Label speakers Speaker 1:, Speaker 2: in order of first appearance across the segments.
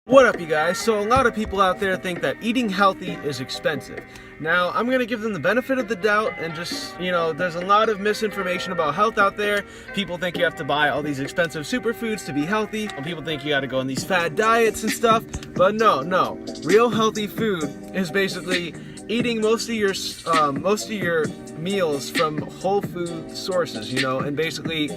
Speaker 1: What up, you guys? So a lot of people out there think that eating healthy is expensive. Now, I'm going to give them the benefit of the doubt and just, there's a lot of misinformation about health out there. People think you have to buy all these expensive superfoods to be healthy. And people think you got to go on these fad diets and stuff. But no. Real healthy food is basically eating most of your meals from whole food sources, and basically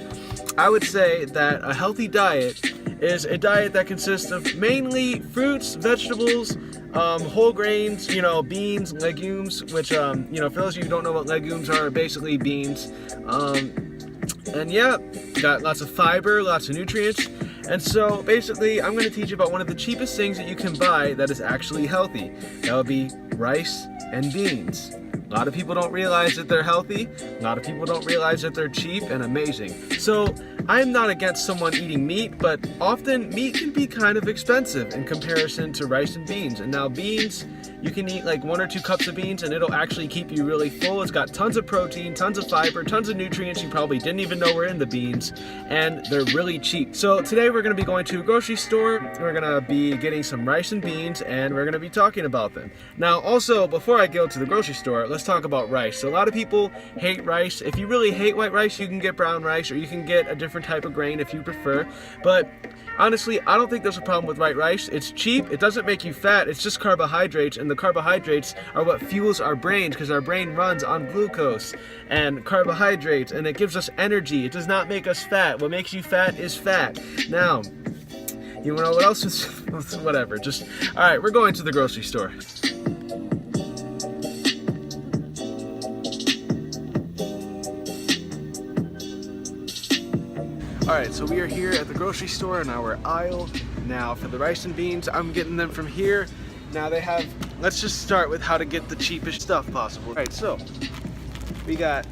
Speaker 1: I would say that a healthy diet is a diet that consists of mainly fruits, vegetables, whole grains, beans, legumes, which, for those of you who don't know what legumes are, basically beans. And yeah, got lots of fiber, lots of nutrients. And so basically, I'm going to teach you about one of the cheapest things that you can buy that is actually healthy. That would be rice and beans. A lot of people don't realize that they're healthy. A lot of people don't realize that they're cheap and amazing. So I'm not against someone eating meat, but often meat can be kind of expensive in comparison to rice and beans. And now beans, you can eat like 1 or 2 cups of beans and it'll actually keep you really full. It's got tons of protein, tons of fiber, tons of nutrients you probably didn't even know were in the beans, and they're really cheap. So today we're going to be going to a grocery store. We're going to be getting some rice and beans, and we're going to be talking about them. Now also, before I go to the grocery store, let's talk about rice. So a lot of people hate rice. If you really hate white rice, you can get brown rice, or you can get a different type of grain if you prefer. But honestly, I don't think there's a problem with white rice. It's cheap, it doesn't make you fat, it's just carbohydrates, and the carbohydrates are what fuels our brains, because our brain runs on glucose and carbohydrates, and it gives us energy. It does not make us fat. What makes you fat is fat. Now, you know what else is whatever. Alright, we're going to the grocery store. Alright, so we are here at the grocery store in our aisle. Now for the rice and beans, I'm getting them from here. Now they have, let's just start with how to get the cheapest stuff possible. Alright, so we got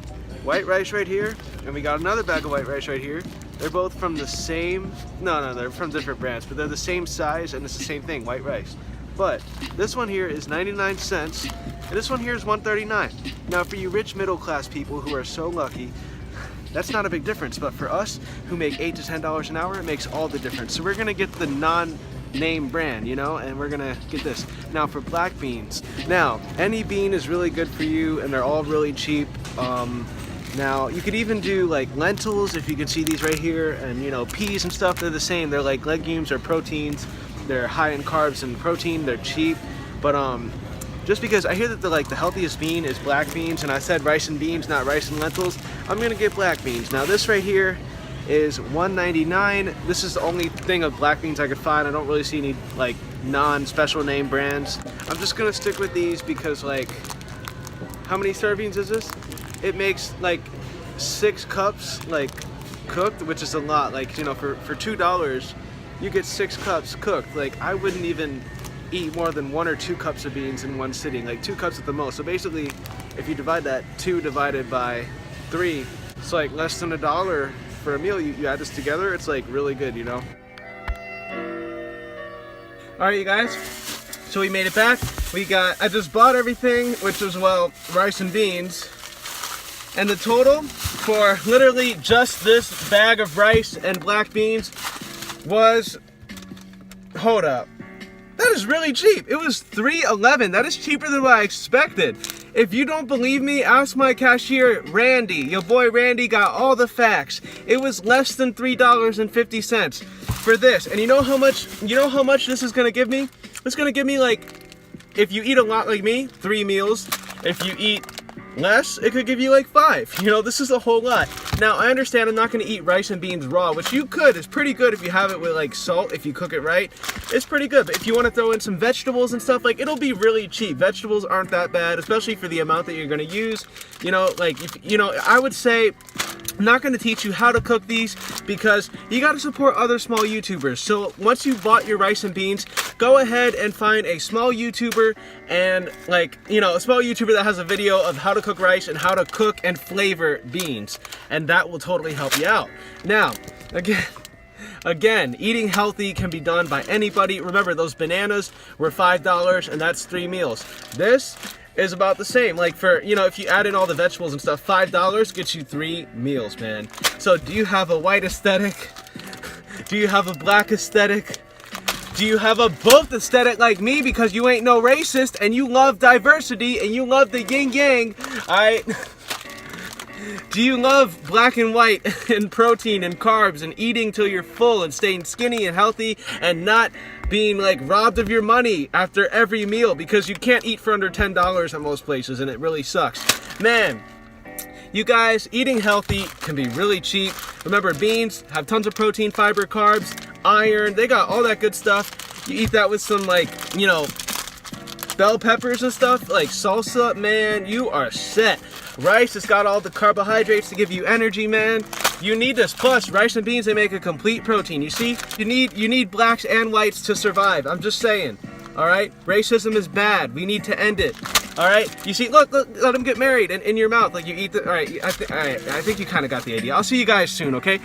Speaker 1: white rice right here, and we got another bag of white rice right here. They're both from the same, no, they're from different brands, but they're the same size and it's the same thing, white rice. But this one here is 99 cents, and this one here is 139. Now for you rich middle class people who are so lucky, that's not a big difference, but for us who make $8 to $10 an hour, it makes all the difference. So we're gonna get the non-name brand, and we're gonna get this. Now for black beans, now any bean is really good for you, and they're all really cheap. Now you could even do like lentils, if you can see these right here, and peas and stuff. They're the same. They're like legumes or proteins. They're high in carbs and protein. They're cheap, but just because I hear that the healthiest bean is black beans, and I said rice and beans, not rice and lentils, I'm gonna get black beans. Now this right here is $1.99. This is the only thing of black beans I could find. I don't really see any non-special name brands. I'm just gonna stick with these because how many servings is this? It makes 6 cups cooked, which is a lot. For $2 you get 6 cups cooked. I wouldn't even eat more than 1 or 2 cups of beans in one sitting, 2 cups at the most. So basically, if you divide that 2 divided by 3, it's less than $1 for a meal. You add this together, it's really good, Alright, you guys, so we made it back. I just bought everything, which was, rice and beans, and the total for literally just this bag of rice and black beans was, hold up, that is really cheap. It was $3.11. That is cheaper than what I expected. If you don't believe me, ask my cashier, Randy. Your boy Randy got all the facts. It was less than $3.50 for this. And you know how much this is gonna give me? It's gonna give me if you eat a lot like me, 3 meals. If you eat less, it could give you 5. This is a whole lot. Now I understand I'm not going to eat rice and beans raw, which you could. It's pretty good if you have it with salt. If you cook it right, it's pretty good. But if you want to throw in some vegetables and stuff, it'll be really cheap. Vegetables aren't that bad, especially for the amount that you're going to use. I would say I'm not going to teach you how to cook these because you got to support other small YouTubers. So once you bought your rice and beans, go ahead and find a small YouTuber and a small YouTuber that has a video of how to cook rice and how to cook and flavor beans, and that will totally help you out. Now, again, eating healthy can be done by anybody. Remember, those bananas were $5 and that's 3 meals. This is about the same. If you add in all the vegetables and stuff, $5 gets you 3 meals, man. So do you have a white aesthetic? Do you have a black aesthetic? Do you have a both aesthetic like me because you ain't no racist and you love diversity and you love the yin yang? Alright? Do you love black and white and protein and carbs and eating till you're full and staying skinny and healthy and not being like robbed of your money after every meal because you can't eat for under $10 at most places and it really sucks? Man, you guys, eating healthy can be really cheap. Remember, beans have tons of protein, fiber, carbs, iron. They got all that good stuff. You eat that with some, like, you know, bell peppers and stuff, like salsa, man, you are set. Rice has got all the carbohydrates to give you energy, man. You need this. Plus, rice and beans, they make a complete protein. You see, you need blacks and whites to survive. I'm just saying. All right, racism is bad. We need to end it. All right, you see, look, let them get married in your mouth like you eat the. All right, I think you kind of got the idea. I'll see you guys soon, okay?